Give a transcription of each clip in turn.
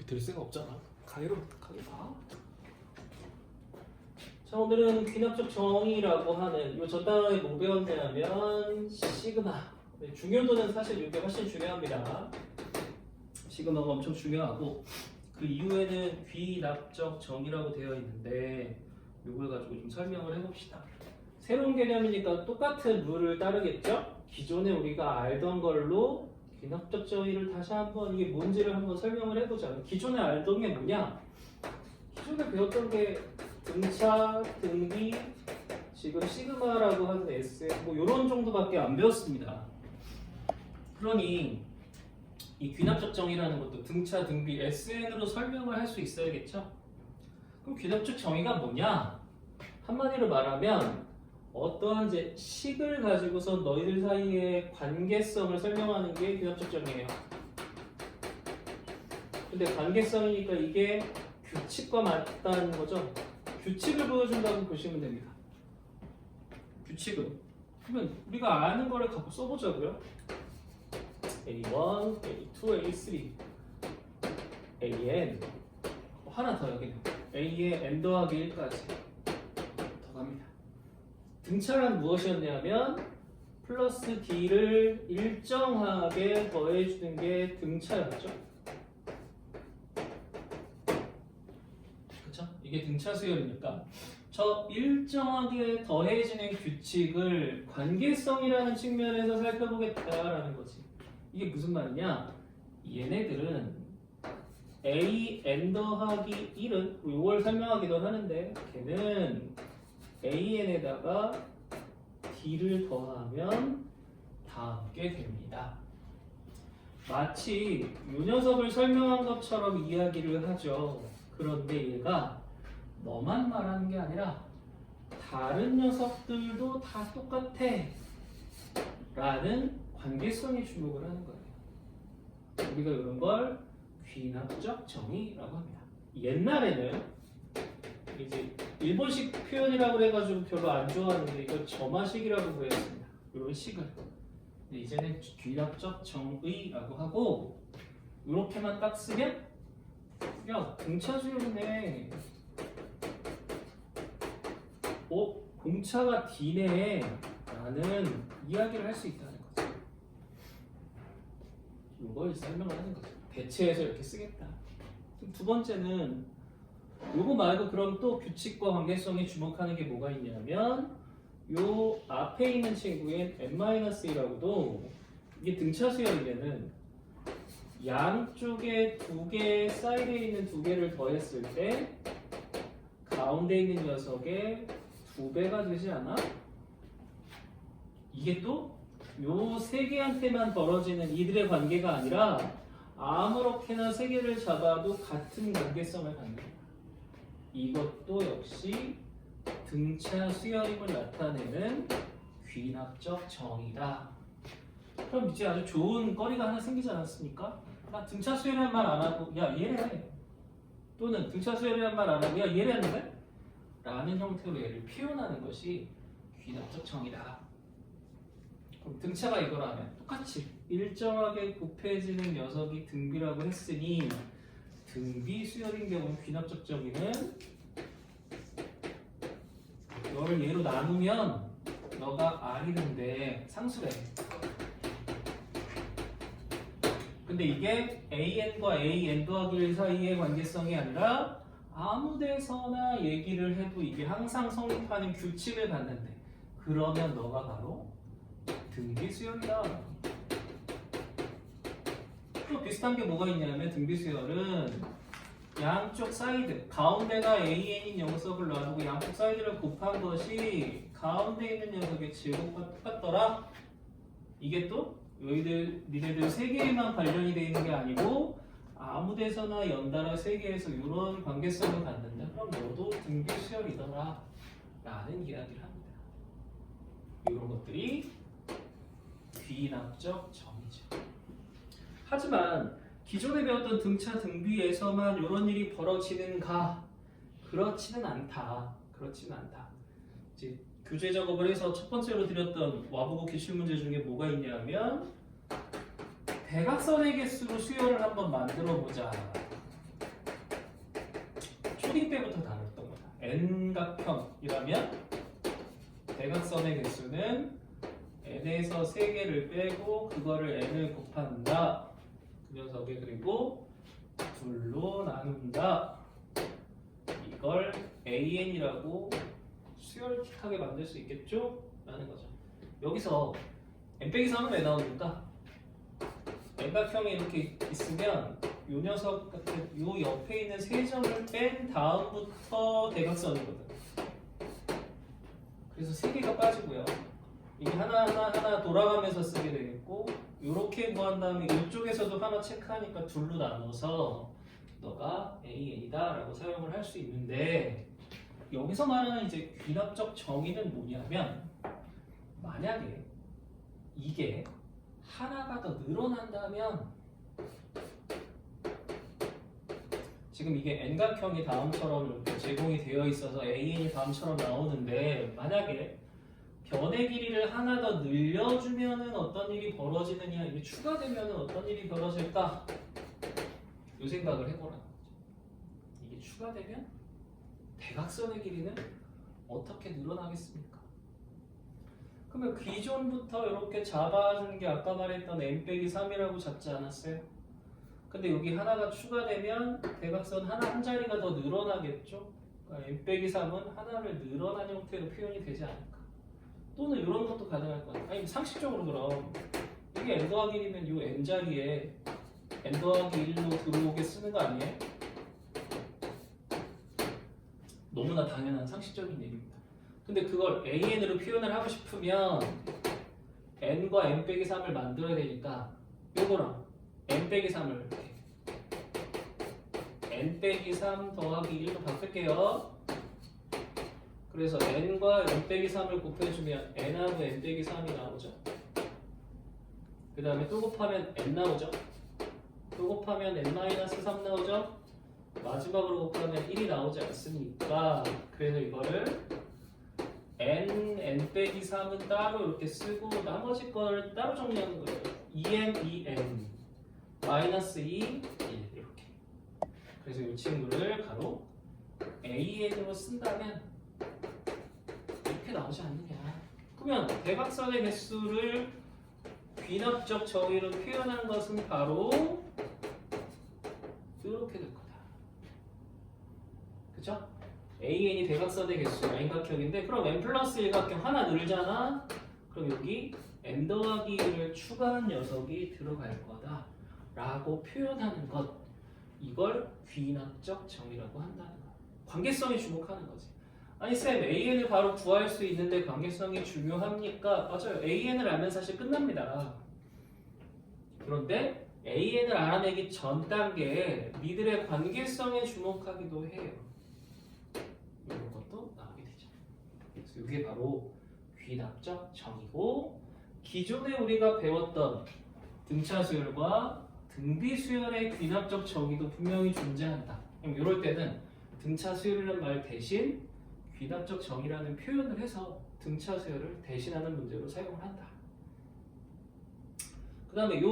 될 생각 없잖아. 가위로 봐. 자, 오늘은 귀납적 정의라고 하는 요 전단어에 뭐 배웠냐면 시그마. 중요도는 사실 이게 훨씬 중요합니다. 시그마가 엄청 중요하고 그 이후에는 귀납적 정의라고 되어 있는데 이걸 가지고 좀 설명을 해봅시다. 새로운 개념이니까 똑같은 룰을 따르겠죠? 기존에 우리가 알던 걸로 귀납적 정의를 다시 한번 이게 뭔지를 한번 설명을 해보자. 기존에 알던 게 뭐냐? 기존에 배웠던 게 등차, 등비, 지금 시그마라고 하는 SM 뭐 이런 정도밖에 안 배웠습니다. 그러니 이 귀납적 정의라는 것도 등차, 등비, SN으로 설명을 할 수 있어야겠죠? 그럼 귀납적 정의가 뭐냐? 한마디로 말하면 어떠한 이제 식을 가지고서 너희들 사이의 관계성을 설명하는 게 귀납적 정의예요. 근데 관계성이니까 이게 규칙과 맞다는 거죠. 규칙을 보여준다고 보시면 됩니다. 규칙은 그러면 우리가 아는 거를 갖고 써보자고요. A1, A2, A3, AN 하나 더 여기는 A의 n 더하기 1까지 더 갑니다. 등차란 무엇이었냐면 플러스 D를 일정하게 더해주는 게 등차였죠. 그쵸? 이게 등차 수열이니까 저 일정하게 더해지는 규칙을 관계성이라는 측면에서 살펴보겠다라는 거지. 이게 무슨 말이냐? 얘네들은 A n 더하기 1은 이걸 설명하기도 하는데 걔는 AN에다가 D를 더하면 닿게 됩니다. 마치 이 녀석을 설명한 것처럼 이야기를 하죠. 그런데 얘가 너만 말하는 게 아니라 다른 녀석들도 다 똑같아 라는 관계성에 주목을 하는 거예요. 우리가 이런 걸 귀납적 정의라고 합니다. 옛날에는 이제 일본식 표현이라고 해가지고 별로 안 좋아하는데 이걸 점화식이라고 부르습니다. 이런 식을. 근데 이제는 귀납적 정의라고 하고 이렇게만 딱 쓰면 야 등차 수열이네. 공차가 D네 라는 이야기를 할 수 있다는 거죠. 이걸 설명을 하는 거죠. 대체해서 이렇게 쓰겠다. 두 번째는 요거 말고 그럼 또 규칙과 관계성에 주목하는 게 뭐가 있냐면 요 앞에 있는 친구인 n-1라고도 이게 등차 수열이면은 양쪽에 두 개 사이드에 있는 두 개를 더했을 때 가운데 있는 녀석의 2배가 되지 않아? 이게 또 요 세 개한테만 벌어지는 이들의 관계가 아니라 아무렇게나 세 개를 잡아도 같은 관계성을 갖는 거야. 이것도 역시 등차 수열임을 나타내는 귀납적 정의다. 그럼 이제 아주 좋은 거리가 하나 생기지 않았습니까? 나 등차 수열이란 말 안 하고 야 얘래 또는 등차 수열이란 말 안 하고 야 얘래 하는데? 라는 형태로 얘를 표현하는 것이 귀납적 정의다. 그럼 등차가 이거라면 똑같이 일정하게 곱해지는 녀석이 등비라고 했으니 등비 수열인 경우 귀납적 정의는 너를 얘로 나누면 너가 R이는데 상수래. 근데 이게 AN과 AN 더하기 1 사이의 관계성이 아니라 아무 데서나 얘기를 해도 이게 항상 성립하는 규칙을 갖는데 그러면 너가 바로 등비 수열이다. 또 비슷한 게 뭐가 있냐면 등비 수열은 양쪽 사이드, 가운데가 AN인 녀석을 놔두고 양쪽 사이드를 곱한 것이 가운데 있는 녀석의 제곱과 똑같더라. 이게 또 니네들 세 개에만 관련이 되어 있는 게 아니고 아무 데서나 연달아 세 개에서 이런 관계성을 갖는다. 그럼 너도 등비 수열이더라 라는 이야기를 합니다. 이런 것들이 귀납적 정의죠. 하지만 기존에 배웠던 등차 등비에서만 이런 일이 벌어지는가? 그렇지는 않다. 이제 교재 작업을 해서 첫 번째로 드렸던 와보고 기출문제 중에 뭐가 있냐면 대각선의 개수로 수열을 한번 만들어 보자. 초딩 때부터 다뤘던 거다. n각형이라면 대각선의 개수는 n에서 3개를 빼고 그거를 n을 곱한다. 그 녀석에 그리고 2로 나눈다. 이걸 an이라고 수열틱하게 만들 수 있겠죠? 라는 거죠. 여기서 n-3은 왜 나옵니까? n각형이 이렇게 있으면 요 녀석 같은 요 옆에 있는 3점을 뺀 다음부터 대각선이거든. 그래서 3개가 빠지고요. 이게 하나 돌아가면서 쓰게 되겠고, 요렇게 구한 다음에 이쪽에서도 하나 체크하니까 2로 나눠서 너가 AN이다 라고 사용을 할 수 있는데, 여기서 말하는 이제 귀납적 정의는 뭐냐면, 만약에 이게 하나가 더 늘어난다면, 지금 이게 n각형이 다음처럼 이렇게 제공이 되어 있어서 AN이 다음처럼 나오는데, 만약에 변의 길이를 하나 더 늘려주면은 어떤 일이 벌어지느냐, 이게 추가되면은 어떤 일이 벌어질까? 이 생각을 해보라는 거죠. 이게 추가되면 대각선의 길이는 어떻게 늘어나겠습니까? 그러면 기존부터 이렇게 잡아준 게 아까 말했던 n-3이라고 잡지 않았어요? 근데 여기 하나가 추가되면 대각선 한 자리가 더 늘어나겠죠? 그러니까 n-3은 하나를 늘어난 형태로 표현이 되지 않을까? 또는 이런 것도 가능할 것 같아요. 아니 상식적으로 그럼 이게 n 더하기 1이면 이 n 자리에 n 더하기 1로 들어오게 쓰는 거 아니에요? 너무나 당연한 상식적인 얘기입니다. 근데 그걸 an으로 표현을 하고 싶으면 n과 n-3을 만들어야 되니까 요거랑 n-3을 이렇게 n-3 더하기 1로 바꿀게요. 그래서 n과 n-3을 곱해주면 n하고 n-3이 나오죠. 그 다음에 또 곱하면 n 나오죠. 또 곱하면 n-3 나오죠. 마지막으로 곱하면 1이 나오지 않습니까? 그래서 이거를 n-3은 따로 이렇게 쓰고 나머지 걸 따로 정리하는 거예요. 2n, 마이너스 2, 1 이렇게. 그래서 이 친구를 가로 an으로 쓴다면 이렇게 나오지 않느냐. 그러면 대각선의 개수를 귀납적 정의로 표현한 것은 바로 이렇게 될 거다. 그죠? AN이 대각선의 개수 n각형인데 그럼 n 플러스 1각형 하나 늘잖아. 그럼 여기 n 더하기 1을 추가한 녀석이 들어갈 거다 라고 표현하는 것, 이걸 귀납적 정의라고 한다는 거. 관계성에 주목하는 거지. 아니 쌤, AN을 바로 구할 수 있는데 관계성이 중요합니까? 맞아요. AN을 알면 사실 끝납니다. 그런데 AN을 알아내기 전 단계에 미들의 관계성에 주목하기도 해요. 이런 것도 나오게 되죠. 그래서 이게 바로 귀납적 정의고, 기존에 우리가 배웠던 등차 수열과 등비 수열의 귀납적 정의도 분명히 존재한다. 그럼 이럴 때는 등차 수열이라는 말 대신 귀납적 정의라는 표현을 해서 등차 수열을 대신하는 문제로 사용을 한다. 그 다음에 이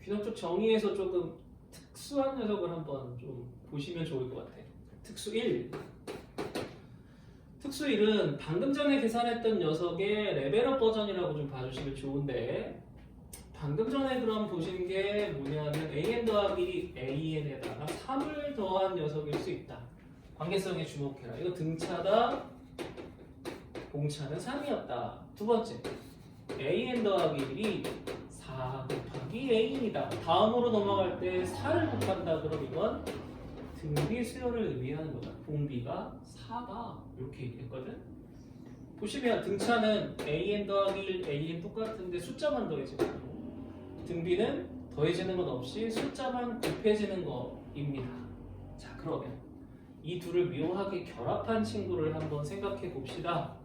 귀납적 정의에서 조금 특수한 녀석을 한번 좀 보시면 좋을 것 같아요. 특수 1. 특수 1은 방금 전에 계산했던 녀석의 레벨업 버전이라고 좀 봐주시면 좋은데, 방금 전에 그럼 보신 게 뭐냐면 an 더하기 an에다가 3을 더한 녀석일 수 있다. 관계성에 주목해라. 이거 등차다, 공차는 3이었다. 두 번째, an 더하기 1이 4 곱하기 a이다. 다음으로 넘어갈 때 4를 곱한다. 그럼 이건 등비 수열을 의미하는 거다. 공비가 4다. 이렇게 얘기했거든. 보시면 등차는 an 더하기 1, an 똑같은데 숫자만 더해지는 거고, 등비는 더해지는 건 없이 숫자만 곱해지는 거입니다. 자, 그러면 이 둘을 묘하게 결합한 친구를 한번 생각해 봅시다.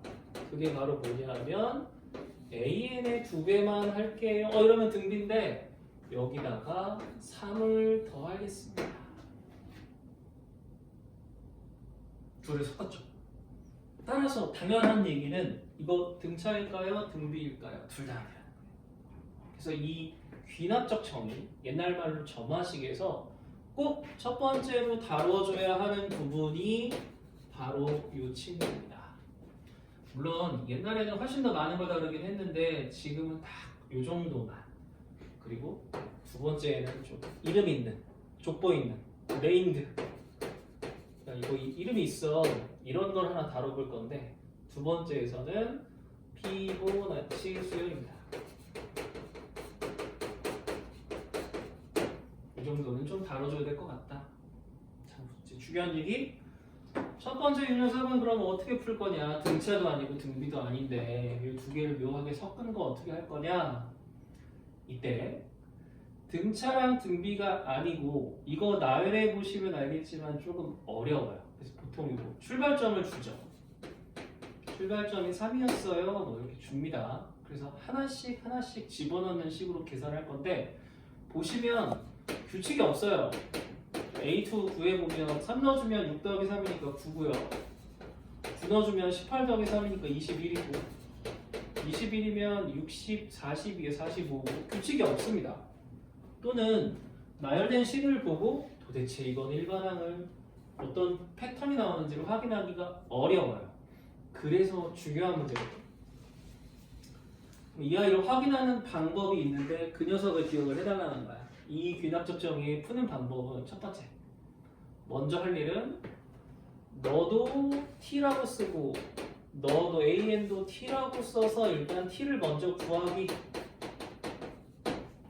그게 바로 뭐냐면 an의 2배만 할게요. 이러면 등비인데 여기다가 3을 더하겠습니다. 둘을 섞었죠. 따라서 당연한 얘기는 이거 등차일까요? 등비일까요? 둘 다 아니라는 거예요. 그래서 이 귀납적 정의, 옛날 말로 점화식에서 꼭 첫 번째로 다뤄줘야 하는 부분이 바로 이 친구입니다. 물론 옛날에는 훨씬 더 많은 걸 다루긴 했는데 지금은 딱 이 정도만. 그리고 두 번째는 좀 이름 있는, 족보 있는, 네임드. 이거 이름이 있어. 이런 걸 하나 다뤄볼 건데 두 번째에서는 피보나치 수열입니다. 이 정도는 좀 다뤄줘야 될 것 같다. 자, 이제 중요한 얘기. 첫 번째 이 녀석은 그럼 어떻게 풀 거냐? 등차도 아니고 등비도 아닌데 이 두 개를 묘하게 섞은 거 어떻게 할 거냐? 이때 등차랑 등비가 아니고 이거 나열해 보시면 알겠지만 조금 어려워요. 그래서 보통 이거 출발점을 주죠. 출발점이 3이었어요. 뭐 이렇게 줍니다. 그래서 하나씩 하나씩 집어넣는 식으로 계산할 건데 보시면 규칙이 없어요. A2 구해보면 3 넣어주면 6 더하기 3이니까 9고요. 9 넣어주면 18 더하기 3이니까 21이고 21이면 60, 42에 45고 규칙이 없습니다. 또는 나열된 식을 보고 도대체 이건 일반항을 어떤 패턴이 나오는지를 확인하기가 어려워요. 그래서 중요한 문제예요. 이 아이를 확인하는 방법이 있는데 그 녀석을 기억을 해달라는 거야. 이 귀납적 정의 푸는 방법은 첫 번째, 먼저 할 일은 너도 T라고 쓰고 너도 AN도 T라고 써서 일단 T를 먼저 구하기.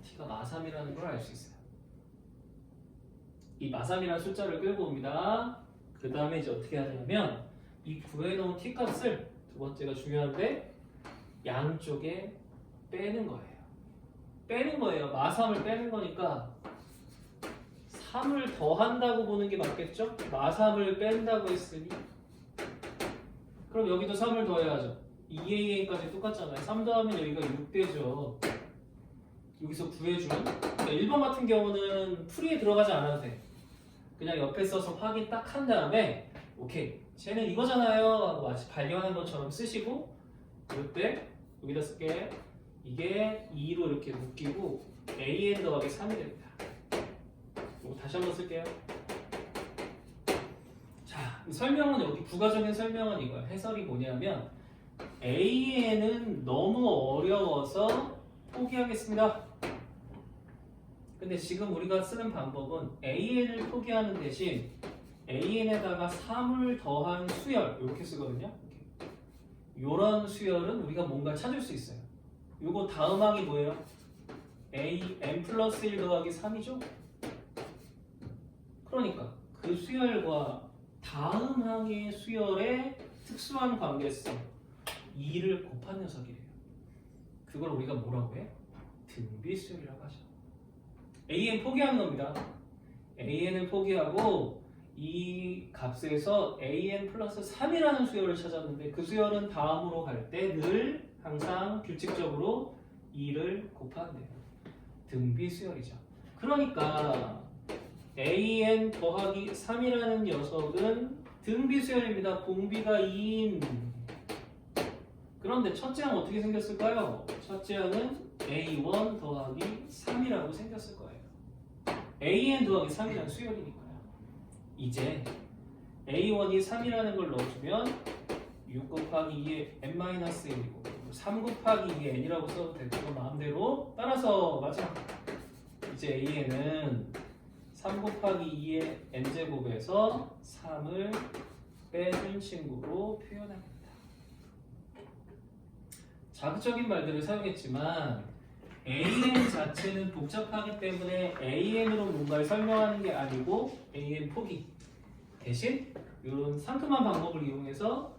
T가 마3이라는 걸 알 수 있어요. 이 마3이라는 숫자를 끌고 옵니다. 그 다음에 이제 어떻게 하냐면 이 구해놓은 T 값을 두 번째가 중요한데 양쪽에 빼는 거예요. 빼는 거예요. 마3을 빼는 거니까 3을 더한다고 보는 게 맞겠죠? 마3을 뺀다고 했으니 그럼 여기도 3을 더해야죠. 2AN까지 똑같잖아요. 3 더하면 여기가 6되죠. 여기서 구해준 1번 같은 경우는 풀이에 들어가지 않아도 돼. 그냥 옆에 써서 확인 딱 한 다음에 오케이 쟤는 이거잖아요 하고 마치 발견한 것처럼 쓰시고 이때 여기다 쓸게. 이게 2로 이렇게 묶이고 AN 더하기 3이 됩니다. 이거 다시 한번 쓸게요. 자, 설명은 여기 부가적인 설명은 이거야. 해설이 뭐냐면 AN은 너무 어려워서 포기하겠습니다. 근데 지금 우리가 쓰는 방법은 AN을 포기하는 대신 AN에다가 3을 더한 수열 이렇게 쓰거든요. 이런 수열은 우리가 뭔가 찾을 수 있어요. 요거 다음 항이 뭐예요? AN 플러스 1 더하기 3이죠? 그러니까 그 수열과 다음 항의 수열의 특수한 관계성 2를 곱한 녀석이래요. 그걸 우리가 뭐라고 해? 등비수열이라고 하죠. AN 포기하는 겁니다. AN을 포기하고 이 값에서 AN 플러스 3이라는 수열을 찾았는데 그 수열은 다음으로 갈 때 늘 항상 규칙적으로 2를 곱한대요. 등비수열이죠. 그러니까 AN 더하기 3이라는 녀석은 등비수열입니다. 공비가 2인. 그런데 첫째 항 어떻게 생겼을까요? 첫째 항은 A1 더하기 3이라고 생겼을 거예요. AN 더하기 3이라는 수열이니까요. 이제 A1이 3이라는 걸 넣어주면 6 곱하기 2의 n-1이고 3 곱하기 2의 n이라고 써도 되고 마음대로 따라서 마지막 이제 AN은 3 곱하기 2의 n제곱에서 3을 빼준 친구로 표현합니다. 자극적인 말들을 사용했지만 AN 자체는 복잡하기 때문에 AN으로 뭔가를 설명하는 게 아니고 AN 포기 대신 이런 상큼한 방법을 이용해서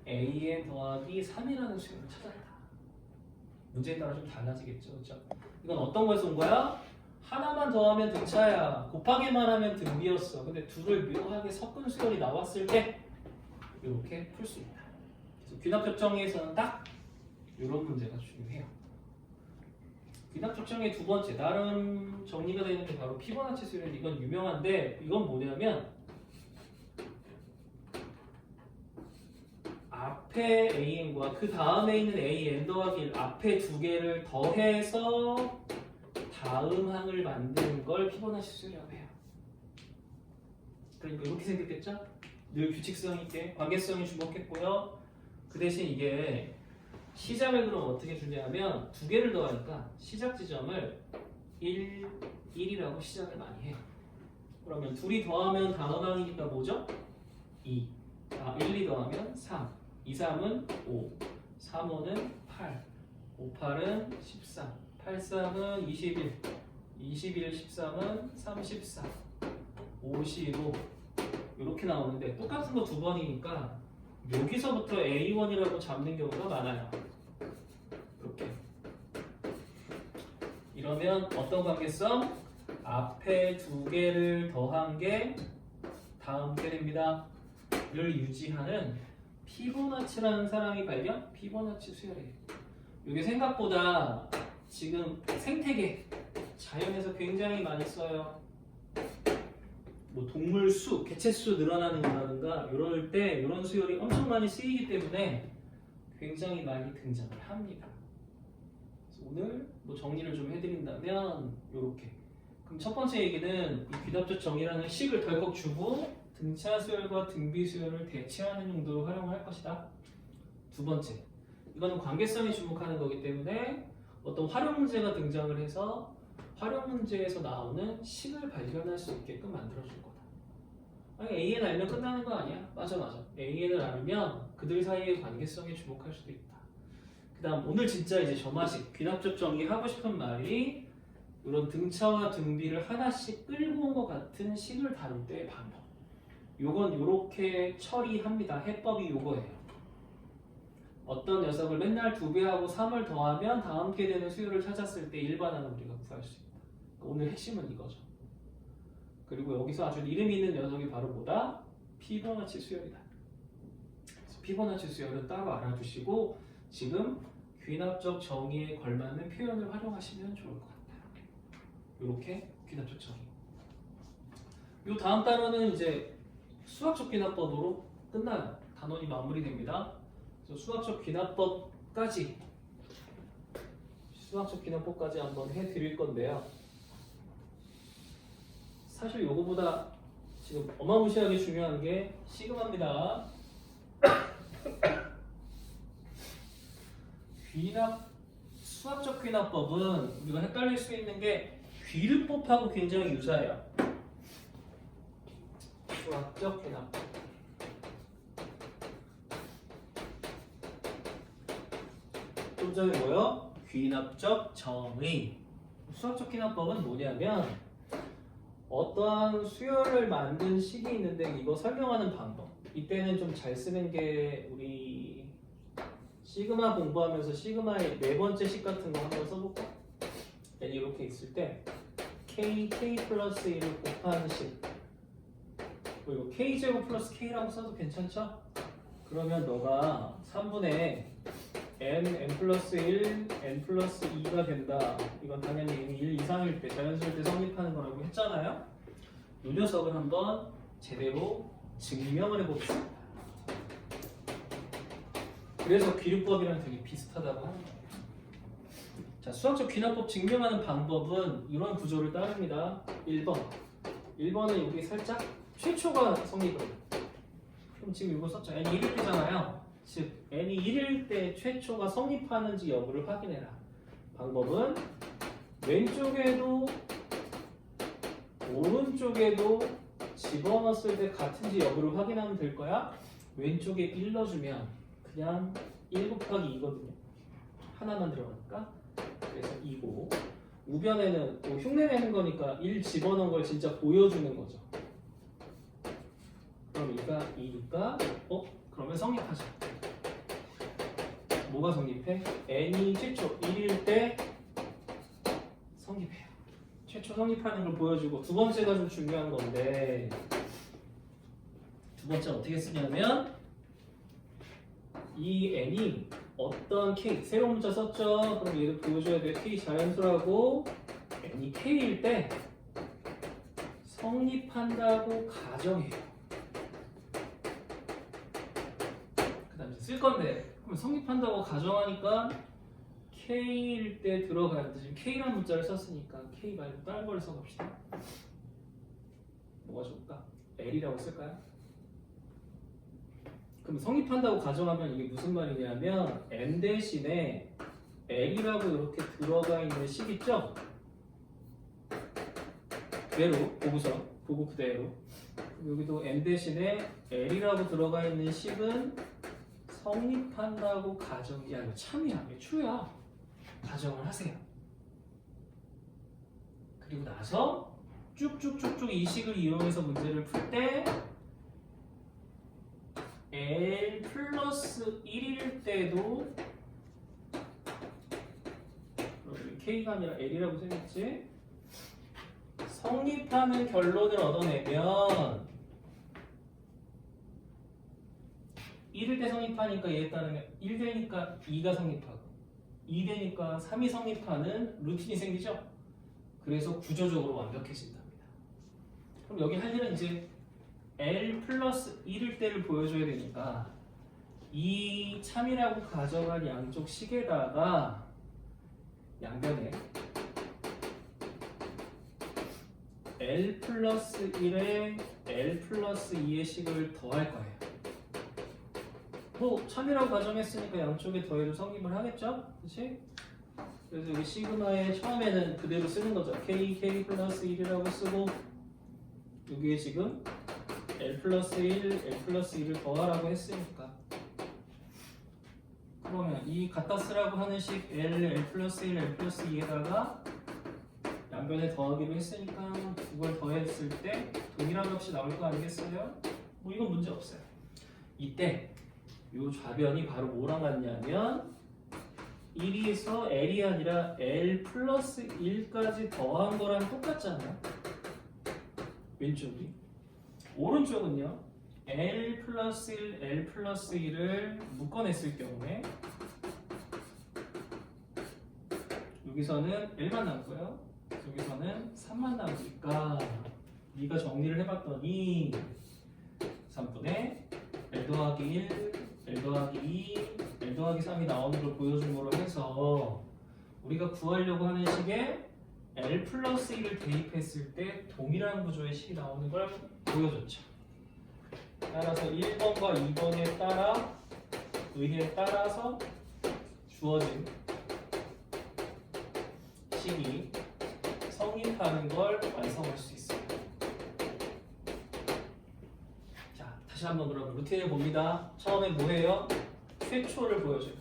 AN 더하기 3이라는 수열을 찾았다. 문제에 따라 좀 달라지겠죠. 그렇죠? 이건 어떤 거에서 온 거야? 하나만 더하면 등차야. 곱하기만 하면 등비였어. 근데 둘을 묘하게 섞은 수열이 나왔을 때 이렇게 풀 수 있다. 그래서 귀납적 정의에서는 딱 이런 문제가 중요해요. 귀납적 정의 두 번째 나름 정리가 되는 게 바로 피보나치 수열. 이건 유명한데 이건 뭐냐면 앞에 AN과 그 다음에 있는 AN 더하기 1 앞에 두 개를 더해서 다음 항을 만드는 걸 피보나치 수열이라고 해요. 그러니까 이렇게 생겼겠죠? 늘 규칙성 있게 관계성이 주목했고요. 그 대신 이게 시작을 그럼 어떻게 주냐면 두 개를 더하니까 시작 지점을 1이라고 시작을 많이 해요. 그러면 둘이 더하면 단어당이니까 뭐죠? 2. 1, 2 더하면 3. 2, 3은 5. 3, 5는 8. 5, 8은 13. 8, 3은 21. 21, 13은 34. 55. 이렇게 나오는데 똑같은 거 두 번이니까 여기서부터 A1이라고 잡는 경우가 많아요. 이렇게. 이러면 어떤 관계성? 앞에 두 개를 더한 게 다음 게 됩니다. 를 유지하는 피보나치라는 사람이 발견? 피보나치 수열이에요. 이게 생각보다 지금 생태계, 자연에서 굉장히 많이 써요. 뭐 동물 수, 개체 수 늘어나는 거라든가 이럴 때 이런 수열이 엄청 많이 쓰이기 때문에 굉장히 많이 등장을 합니다. 그래서 오늘 뭐 정리를 좀 해드린다면 이렇게. 그럼 첫 번째 얘기는 이 귀납적 정의라는 식을 덜컥 주고 등차 수열과 등비 수열을 대체하는 용도로 활용할 것이다. 두 번째, 이거는 관계성에 주목하는 거기 때문에 어떤 활용 문제가 등장을 해서 활용 문제에서 나오는 식을 발견할 수 있게끔 만들어줄 거다. 아니, AN 알면 끝나는 거 아니야? 맞아. AN을 알면 그들 사이의 관계성에 주목할 수도 있다. 그 다음 오늘 진짜 이제 점화식, 귀납적 정의 하고 싶은 말이 이런 등차와 등비를 하나씩 끌고 온 것 같은 식을 다룰 때의 방법. 요건 요렇게 처리합니다. 해법이 요거예요. 어떤 녀석을 맨날 2배하고 3을 더하면 다 함께 되는 수열을 찾았을 때 일반화는 우리가 구할 수 있다. 오늘 핵심은 이거죠. 그리고 여기서 아주 이름 있는 녀석이 바로 뭐다? 피보나치 수열이다. 그래서 피보나치 수열은 따로 알아두시고 지금 귀납적 정의에 걸맞는 표현을 활용하시면 좋을 것 같아요. 이렇게 귀납적 정의. 요 다음 단어는 이제 수학적 귀납법으로 끝나요. 단원이 마무리됩니다. 그래서 수학적 귀납법까지 한번 해드릴 건데요. 사실 요거보다 지금 어마무시하게 중요한 게 시그마입니다. 수학적 귀납법은 우리가 헷갈릴 수 있는 게 귀납법하고 굉장히 유사해요. 수학적 귀납법. 좀 전에 뭐요? 귀납적 정의. 수학적 귀납법은 뭐냐면 어떠한 수열을 만든 식이 있는데 이거 설명하는 방법. 이때는 좀 잘 쓰는 게 우리 시그마 공부하면서 시그마의 네 번째 식 같은 거 한번 써볼까? 이렇게 있을 때 k 플러스 1을 곱하는 식, 그리고 k제곱 플러스 k라고 써도 괜찮죠? 그러면 너가 3분의 n 플러스 1, n 플러스 2가 된다. 이건 당연히 1 이상일 때, 자연수일 때 성립하는 거라고 했잖아요. 이 녀석을 한번 제대로 증명을 해봅시다. 그래서 귀납법이랑 되게 비슷하다고 하는 거예요. 자, 수학적 귀납법 증명하는 방법은 이런 구조를 따릅니다. 1번은 여기 살짝 최초가 성립을 해요. 그럼 지금 이거 썼죠. n이 1일 때잖아요. 즉 n이 1일 때 최초가 성립하는지 여부를 확인해라. 방법은 왼쪽에도 오른쪽에도 집어넣었을 때 같은지 여부를 확인하면 될 거야. 왼쪽에 1 넣어주면 그냥 1 곱하기 2거든요. 하나만 들어가니까. 그래서 2고, 우변에는 또 흉내내는 거니까 1 집어넣은 걸 진짜 보여주는 거죠. 그럼 2가 2니까 그러면 성립하죠. 뭐가 성립해? n이 최초 1일 때 성립해요. 최초 성립하는 걸 보여주고, 두 번째가 좀 중요한 건데, 두 번째 어떻게 쓰냐면 이 n이 어떤 k, 새로운 문자 썼죠? 그럼 얘를 보여줘야 돼. k 자연수라고 n이 k일 때 성립한다고 가정해요. 그 다음에 쓸 건데, 그럼 성립한다고 가정하니까 k일 때 들어가야 돼. 지금 k라는 문자를 썼으니까 k 말고 다른 걸 써봅시다. 뭐가 좋을까? L이라고 쓸까요? 그럼 성립한다고 가정하면 이게 무슨 말이냐면 M 대신에 L이라고 이렇게 들어가 있는 식 있죠? 그대로 보고 그대로 여기도 M 대신에 L이라고 들어가 있는 식은 성립한다고 야 이거 참이야 이거 true야 가정을 하세요. 그리고 나서 쭉쭉쭉쭉 이 식을 이용해서 문제를 풀 때 L 플러스 1일 때도 K가 아니라 L이라고 생겼지? 성립하는 결론을 얻어내면 1일 때 성립하니까 얘에 따르면 1 되니까 2가 성립하고 2 되니까 3이 성립하는 루틴이 생기죠? 그래서 구조적으로 완벽해진답니다. 그럼 여기 할 일은 이제 L 플러스 1일 때를 보여줘야 되니까 이 참이라고 가정할 양쪽 식에다가 양변에 L 플러스 1에 L 플러스 2의 식을 더할 거예요. 뭐 참이라고 가정했으니까 양쪽에 더해도 성립을 하겠죠? 그치? 그래서 여기 시그마에 처음에는 그대로 쓰는 거죠. K 플러스 1이라고 쓰고 여기에 지금 L 플러스 1, L 플러스 2를 더하라고 했으니까 그러면 이 갖다 쓰라고 하는 식 L 플러스 1, L 플러스 2에다가 양변에 더하기로 했으니까 그걸 더했을 때 동일한 값이 나올 거 아니겠어요? 뭐 이건 문제 없어요. 이때 이 좌변이 바로 뭐랑 같냐면 1에서 L이 아니라 L 플러스 1까지 더한 거랑 똑같잖아요. 왼쪽이. 오른쪽은요. L 플러스 1, L 플러스 2를 묶어냈을 경우에 여기서는 1만 남고요. 여기서는 3만 남으니까 네가 정리를 해봤더니 3분의 L 더하기 1, L 더하기 2, L 더하기 3이 나오는 걸 보여줌으로 해서 우리가 구하려고 하는 식에 L 플러스 1을 대입했을 때 동일한 구조의 식이 나오는 걸 보여줬죠. 따라서 1번과 2번에 따라 의의에 따라서 주어진 식이 성립하는 걸 완성할 수 있어요. 자, 다시 한번 그럼 루틴을 봅니다. 처음에 뭐예요? 최초를 보여줘요.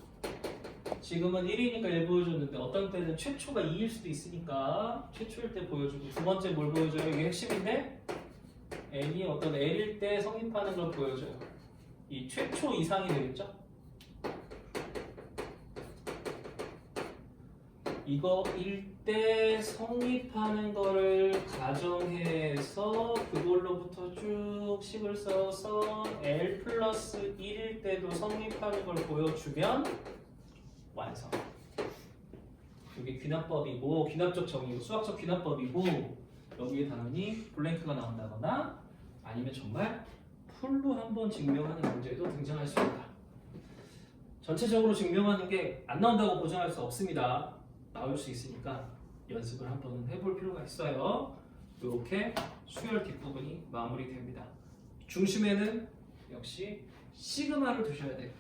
지금은 1이니까 1 보여줬는데 어떤 때는 최초가 2일 수도 있으니까 최초일 때 보여주고 두 번째 뭘 보여줘요? 이게 핵심인데 N이 어떤 L일 때 성립하는 걸 보여줘요. 이 최초 이상이 되겠죠? 이거일 때 성립하는 거를 가정해서 그걸로부터 쭉 식을 써서 L 플러스 1일 때도 성립하는 걸 보여주면 완성. 이게 귀납법이고 귀납적 정의고 수학적 귀납법이고 여기에 당연히 블랭크가 나온다거나 아니면 정말 풀로 한번 증명하는 문제도 등장할 수 있다. 전체적으로 증명하는 게 안 나온다고 보장할 수 없습니다. 나올 수 있으니까 연습을 한번 해볼 필요가 있어요. 이렇게 수열 뒷부분이 마무리됩니다. 중심에는 역시 시그마를 두셔야 돼요.